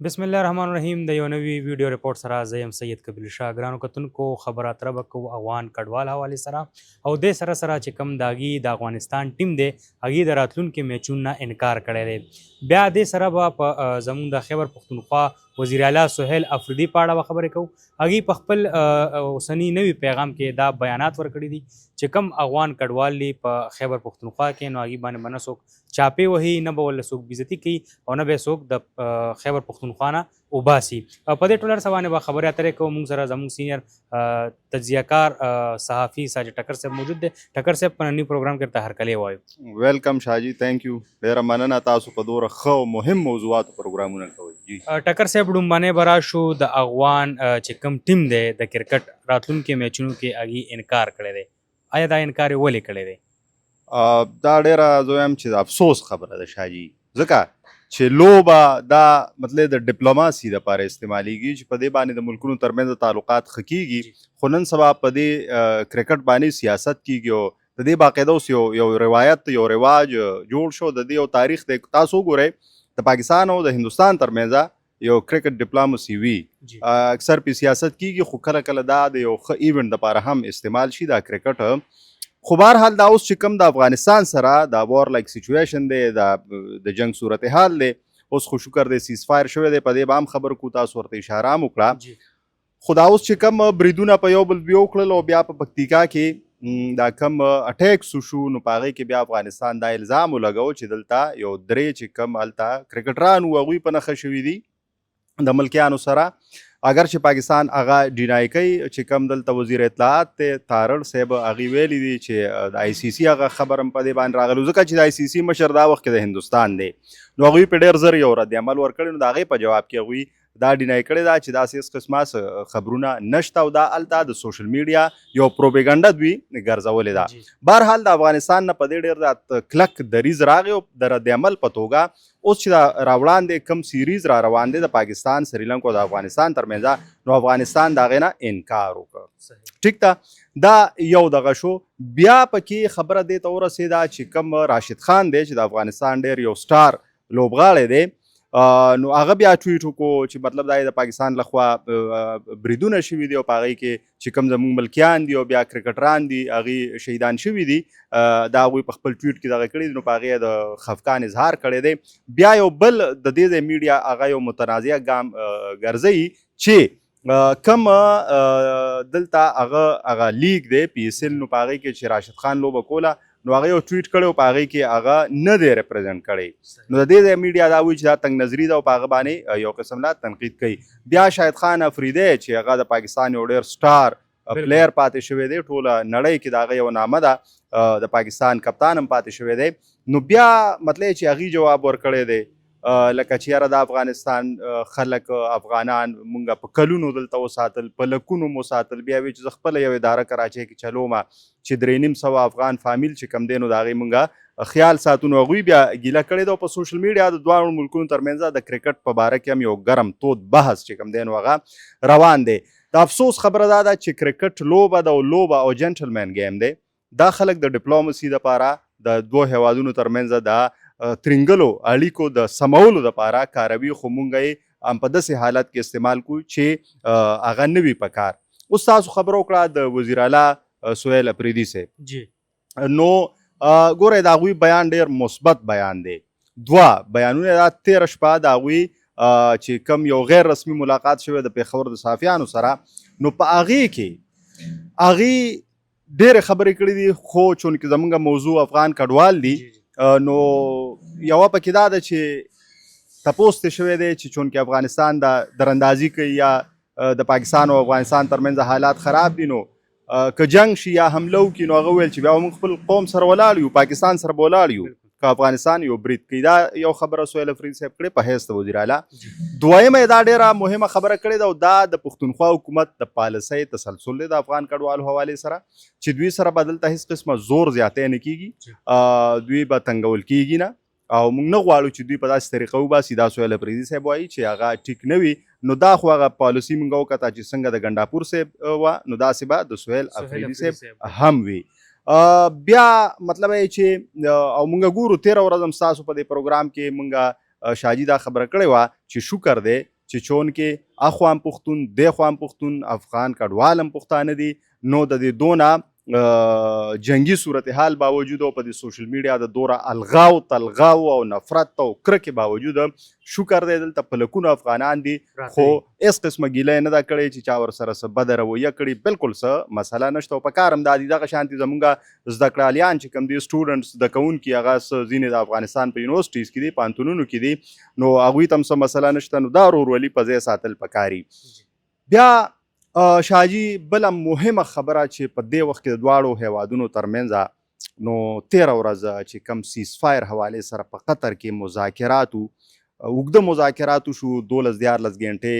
بسم الله الرحمن الرحیم د یو نوي ویډیو ریپورت سره زه یم سید کبیر شاه ګرانو کتونکو خبره اتره به کوو افغان کډوال حوالې سره او دې سره چې کوم داغي د افغانستان ټیم دی هغې د راتلونکي میچونو نه انکار کړی دی بیا دې سره به په زموږ د خیبر پښتونخوا وزیر اعلی سهیل افریدي په اړه به خبرې کوو هغې په خپل اوسني نوي پیغام کې دا بیانات ورکړي دي چې کوم افغان کډوال دی په خیبر پښتونخوا کې نو هغې باندې به نه څوک چاپې وهي نه به ورله څوک بېزتي کوي او نه به څوک د خیبر پښتونخوا نه وباسي په دې ټوله سره به خبرې اترې کوو موږ سره زموږ سینیر تجزیه کار صحافي ساجد ټکر صاحب موجود دی ټکر صاحب په ننني پروګرام کې ته هرکلی وایو ویلکم شاجي ثانک یو ډیره مننه تاسو په دوره ښه او مهم موضوعاتو پروګرامونه کوئ جی ټکر صاحب ډومبانې به راشو د افغان چې کوم ټیم دی د کرکټ راتلونکي میچونو کې هغې انکار کړی دی آیا دا انکار یې ولې کړی دی دا ډیره زه وایم چې د افسوس خبره ده شاجي ځکه چې لوبه دا مطلب د ډیپلوماسي دپاره استعمالیږي چې په دې باندې د ملکونو ترمنځ تعلقات ښه کیږي خو نن سبا په دې کرکټ باندې سیاست کیږي او د دې باقاعده اوس یو روایت یو رواج جوړ شو د دې یو تاریخ دی تاسو وګورئ د پاکستان او د هندوستان ترمنځ یو کرکټ ډیپلوماسي وي اکثر په سیاست کیږي خو کله کله دا د یو ښه ایونټ دپاره هم استعمال شي دا کرکټ خو بهرحال دا اوس چې کوم د افغانستان سره دا وار لایک سچویشن دی د جنگ صورتحال دی اوس خو شکر دی سیز فایر شوی دی په دې به هم خبر کو تاسو ورته اشاره هم وکړه خو دا اوس چې کوم بریدونه په یو بل بیا وکړل او بیا په پکتیکا کې دا کم اټیکس شو نو په هغې کې بیا افغانستان دا الزام ولګو چې دلته یو درې چې کم هلته کرکټران وو هغوی په نښه شوي دي د ملکیانو سره اگر چې پاکستان هغه ډینای کوي چې کوم دلته وزیر اطلاعات دی تارړ صاحب هغې ویلي دي چې د آی سی سی هغه خبر هم په دې باندې راغلی ځکه چې د آی سی سی مشر دا وخت کې د هندوستان دی نو هغوی په ډېر زر یو رد عمل ورکړی نو د هغې په جواب کې هغوی دا ډینای کړې ده چې داسې هېڅ قسمه خبرونه نشته او دا هلته د سوشل میډیا یو پروپیګنډه دوی ګرځولې ده بهرحال د افغانستان نه په دې ډېر کلک دریځ راغی او د رد عمل په توګه اوس چې دا راوړاندې کم سیریز را روان دی د پاکستان سریلنکا او د افغانستان ترمنځ نو افغانستان د هغې نه انکار وکړ ټیک ده دا یو دغه شو بیا پکې خبره دې ته ورسېده چې کم راشد خان دی چې د افغانستان ډېر یو سټار لوبغاړی دی نو هغه بیا ټویټ وکړو چې مطلب دا د پاکستان لخوا بریدونه شوي دي او په هغې کې چې کوم زموږ ملکیان دي او بیا کرکټران دي هغې شهیدان شوي دي دا هغوی په خپل ټویټ کې دغه کړي دي نو په هغې د خفګان اظهار کړی دی بیا یو بل د دې ځای میډیا هغه یو متنازعه ګام ګرځوي چې کم دلته هغه لیګ دی پی اس ایل نو په هغې کې چې راشد خان لوبه کوله نو هغه یو ټویټ کړی او په هغې کې هغه نه دی ریپرزنټ کړی نو د دې ځای میډیا دا وایي چې دا تنګ نظري ده او په هغه باندې یو قسم لا تنقید کوي بیا شاهد خان افریدی چې هغه د پاکستان یو ډېر سټار پلیر پاتې شوی دی ټوله نړۍ کې د هغه یو نامه ده د پاکستان کپتان هم پاتې شوی دی نو بیا مطلب چې هغې جواب ورکړی دی لکه چې یاره د افغانستان خلک افغانان مونږ په کلونو دلته وساتل په لکونو مو ساتل بیا وایي چې زه خپله یو اداره کراچۍ کې چلومه چې 3.5 افغان فامیل چې کم دی نو د هغې مونږ خیال ساتو نو هغوی بیا ګیله کړې ده او په سوشل میډیا د دواړو ملکونو ترمنځ د کرکټ په باره کې هم یو ګرم تود بحث چې کم دی نو هغه روان دی د افسوس خبره دا ده چې کرکټ لوبه ده او لوبه او جنټلمین گیم دی دا خلک د ډیپلوماسي دپاره د دوو هیوادونو ترمنځ د ترنګلو اړیکو د سمولو دپاره کاروي خو مونږ یې په داسې حالت کې استعمال کوو چې هغه نه وي په کار اوس تاسو خبره وکړه د وزیر اعلی سهیل افریدي صاحب نو ګورئ د هغوی بیان ډېر مثبت بیان دی دوه بیانونه دا تېره شپه د هغوی چې کم یو غیر رسمي ملاقات شوی د پېښور د صحافیانو سره نو په هغې کې هغې ډېرې خبرې کړې دي خو چونکې زموږ موضوع افغان کډوال دي نو یوه پکې دا ده چې تپوس ترې شوی دی چې چونکې افغانستان د دراندازي کوي یا د پاکستان او افغانستان ترمنځ حالات خراب دي نو که جنگ شي یا حمله وکړي نو هغه ویل چې بیا موږ خپل قوم سره ولاړ یو پاکستان سره به ولاړ یو که افغانستان یو برید کوي دا یو خبره سهیل افریدي صاحب کړې په حیث د وزیر اعلی دویمه دا ډېره مهمه خبره کړې ده او دا د پښتونخوا حکومت د پالیسۍ تسلسل دی د افغان کډوالو حوالې سره چې دوی سره به دلته هېڅ قسمه زور زیاتی نه کېږي دوی به تنګول کېږي نه او موږ نه غواړو چې دوی په داسې طریقه وباسي دا سهیل افریدي صاحب وایي چې هغه ټیک نه وي نو دا خو هغه پالیسي موږ وکته چې څنګه د ګنډاپور صاحب وه نو داسې به د سهیل افریدي صاحب هم وي بیا مطلب یې چې او مونږ ګورو 13 ورځ هم ستاسو په دې پروګرام کې مونږ شاجي دا خبره کړې وه چې شکر دی چې چون کې اخوا هم پښتون دی خوا هم پښتون افغان کډوال هم پښتانه دي نو د دې دونه جنگي صورتحال باوجود او په دې سوشل میډیا د دوره الغاو تلغاو او نفرت او کرکې باوجود شکر دی دلته په لکونو افغانان دي خو هیڅ قسمه ګیله نه ده کړې چې چا ورسره څه بده رویه کړې بالکل څه مسله نشته او په کار هم دا دي دغه شانتې زمونږ زده کړهالیان چې کوم دي سټوډنټس زده کوونکي هغه ځینې د افغانستان په یونیورسټیز کې دي پوهنتونونو کې دي نو هغوی ته هم څه مسله نشته نو دا ورورولي په ځای ساتل پکاري. بیا شاجي بله مهمه خبره چې په دې وخت کې د دواړو هیوادونو ترمنځ نو 13 ورځ چې کم سیز فایر حوالې سره په قطر کې مذاکراتو اوږده مذاکراتو شو 12-14 غنټې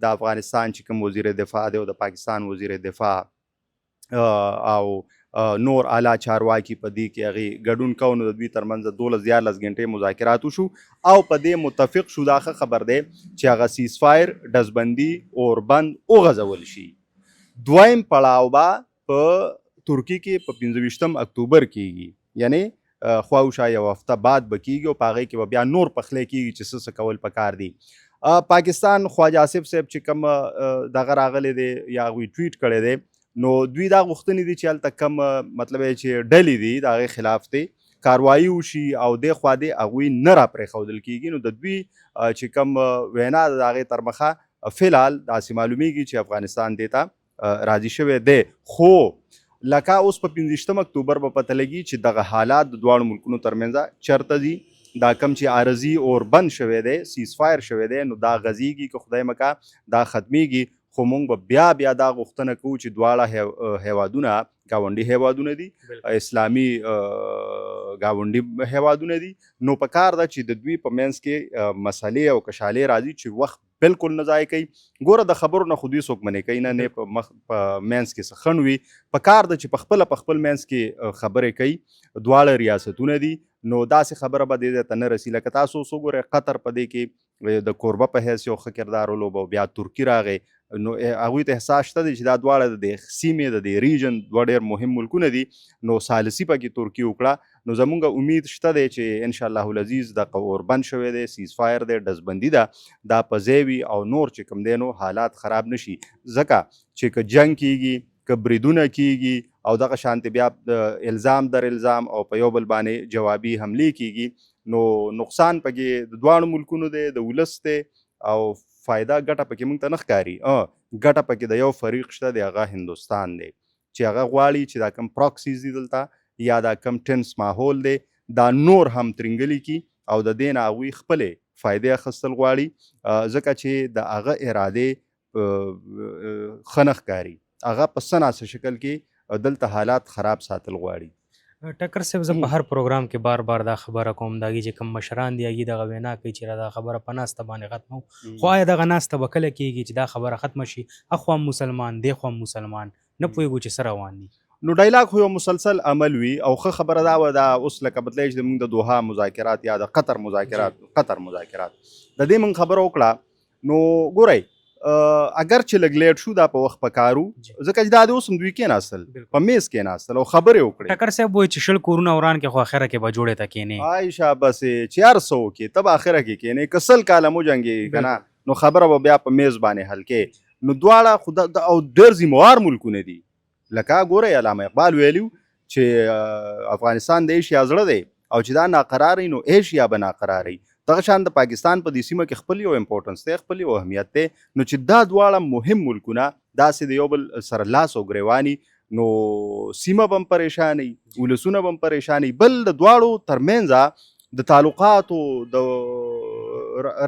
د افغانستان چې کوم وزیر دفاع دی او د پاکستان وزیر دفاع او نور اعلی چارواکي په دې کې هغې ګډون کوو نو د دوی ترمنځ 12-14 غنټې مذاکرات وشو او په دې متفق شو دا ښه خبر دی چې هغه سیز فایر ډزبندي اوربند وغځول شي. دویم پړاو به په ترکي کې په 25 اکتوبر کېږي یعنی خواوشا یو هفته بعد به کېږي او په هغې کې به بیا نور پخلی کېږي چې څه کول پکار دي. پاکستان خواجه آصف صاحب چې کوم دغه راغلی دی یا هغوی ټویټ کړی دی نو دوی دا غوښتنې دي چې هلته کم مطلب چې ډلې دي د هغې خلاف دی کاروایي وشي او دې خوا دې هغوی نه را پرېښودل کېږي نو د دوی چې کوم وینا د هغې تر مخه فلحال داسې معلومیږي چې افغانستان دې ته راضي شوی دی خو لکه اوس په 25 اکتوبر به پته لګي چې دغه حالات د دواړو ملکونو ترمنځ چرته دي دا کم چې عارضي اور بند شوی دی سیز فایر شوی دی نو دا غځېږي که خدای مکه دا ختمیږي خو موږ به بیا دا غوښتنه کوو چې دواړه هیوادونه ګاونډي هیوادونه دي اسلامي ګاونډي هیوادونه دي نو په کار ده چې د دوی په منځ کې مسلې او کشالې راځي چې وخت بالکل نه ضایع کوي. ګوره د خبرو نه خو دوی څوک منې کوي نه په منځ کې څه خنډ وي په کار ده چې په خپل منځ کې خبرې کوي. دواړه ریاستونه دي نو داسې خبره به دې ته نه رسي لکه تاسو اوس وګورئ قطر په دې کې د کوربه په حیث یو ښه کردار ولوبه بیا ترکي راغی نو هغوی ته احساس شته دی چې دا دواړه د سیمې د دې ریجن دوه ډېر مهم ملکونه دي نو سالسي پکې ترکي وکړه نو زمونږ امید شته دی چې انشاءالله العزیز د اوربند شوی دی سیز فایر دی ډزبندي ده دا په ځای وي او نور چې کوم دی نو حالات خراب نشي ځکه چې که جنګ کیږي که بریدونه کیږي او دغه شانتې بیا الزام در الزام او په یو بل باندې جوابي حملې کیږي نو نقصان پکې د دواړو ملکونو دی د ولس دی او فایده ګټه پکې موږ ته نه ښکاري ګټه پکې د یو فریق شته دی هغه هندوستان دی چې هغه غواړي چې دا کم پراکسیز دي دلته یا دا کم ټنس ماحول دی دا نور هم ترنګلي کی او د دې نه هغوی خپلې فایدې اخیستل غواړي ځکه چې د هغه ارادې ښه نه ښکاري هغه په څه ناسه شکل کې دلته حالات خراب ساتل غواړي. ټکر صاحب زه په هر پروګرام کې بار دا خبره کوم دا چې کوم مشران دي هغې دغه وینا کوي چې دا خبره په ناسته باندې ختمو خو آیا دغه ناسته به کله کېږي چې دا خبره ختمه شي اخوا مسلمان دی خوا مسلمان نه پوهېږو چې څه روان دي نو ډایلاګ خو یو مسلسل عمل وي او ښه خبره دا وه دا اوس لکه بدلی چې موږ د دوحه مذاکرات یا د قطر مذاکرات د دې موږ خبره وکړه نو ګورئ اگر چې لږ لیټ شو دا په وخت پکارو ځکه چې دا د اوس هم دوی کېناستل په میز کېناستل او خبرې وکړې ټکر صاحب وایي چې 20 کورونه وران کې خو اخره کې به جوړې ته کېنې آی شابسې چې هر څه وکړې ته به اخره کې کېنې که 100 کاله مو جنګېږي که نه نو خبره به بیا په میز باندې حل کې نو دواړه خو او ډېر ذمهوار ملکونه دي لکه ګورئ علامه اقبال ویلي چې افغانستان د ایشیا زړه دی او چې دا ناقرار نو ایشیا به ناقرار دغه شان د پاکستان په دې سیمه کې خپل یو امپورټنس دی خپل یو اهمیت دی نو چې دا دواړه مهم ملکونه داسې د یو بل سره لاس او ګریواني نو سیمه به هم پریشانوي ولسونه به هم پریشانوي بل د دواړو ترمنځ د تعلقاتو د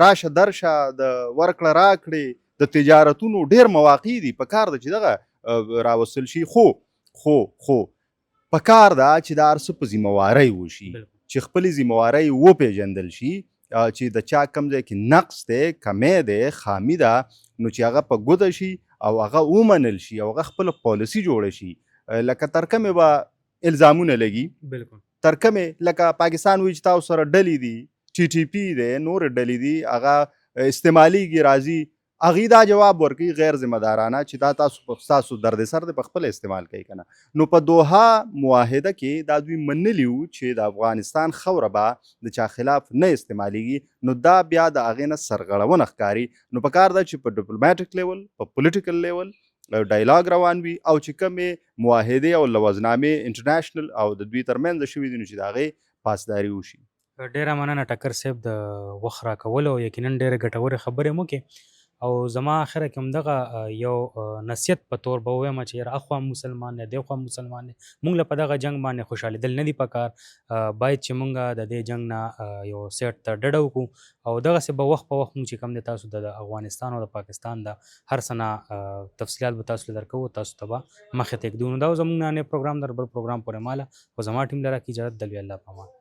راشه درشه د ورکړه راکړې د تجارتونو ډېر مواقع دي په کار ده چې دغه راوستل شي خو په کار ده چې دا هر څه په ذمهوارۍ وشي چې خپلې ذمهوارۍ وپېژندل شي چې د چا کم ځای کې نقص دی کمی دی خامي ده نو چې هغه په ګوته شي او هغه ومنل شي او هغه خپله پالیسي جوړه شي لکه تر کومې به الزامونه لګي تر کومې لکه پاکستان وایي چې تاسو سره ډلې دي ټي ټي پي دی نورې ډلې دي هغه استعمالیږي راځي هغې دا جواب ورکوي غیر ذمه دارانه چې دا تاسو دردسر د په خپل استعمال کوي که نه. نو په دوحه معاهده کې دا دوی منلي وو چې د افغانستان خاوره به د چا خلاف نه استعمالیږي، نو دا بیا د هغې نه سرغړونه ښکاري. نو په کار ده چې په ډیپلوماټیک لیول، په پولیټیکل لیول ډایلاګ روان وي، او چې کومې معاهدې او لوظنامې انټرنیشنل او د دوی ترمنځ شوي دي نو چې د هغې پاسداري وشي. ډیره مننه ټکر صاحب د وخت راکولو، او یقینا ډیره ګټورې خبرې مو کې. او زما اخره کې همدغه یو نصیحت په تور به ووایم چې یاره اخوا مسلمان دی دېخوا مسلمان دی، مونږ له په دغه جنګ باندې خوشحالېدل نه دي پکار. باید چې مونږ د دې جنګ نه یو سیټ ته ډډه وکړو، او دغسې به وخت په وخت مونږ چې کوم دی تاسو د افغانستان او د پاکستان د هر څه نه تفصیلات به تاسو له درکوو، تاسو ته به مخې ته ږدو. نو دا زموږ نننی پروګرام در بل پروګرام پورې ماله خو زما ټیم لره کې اجازت دلوي. الله پامان.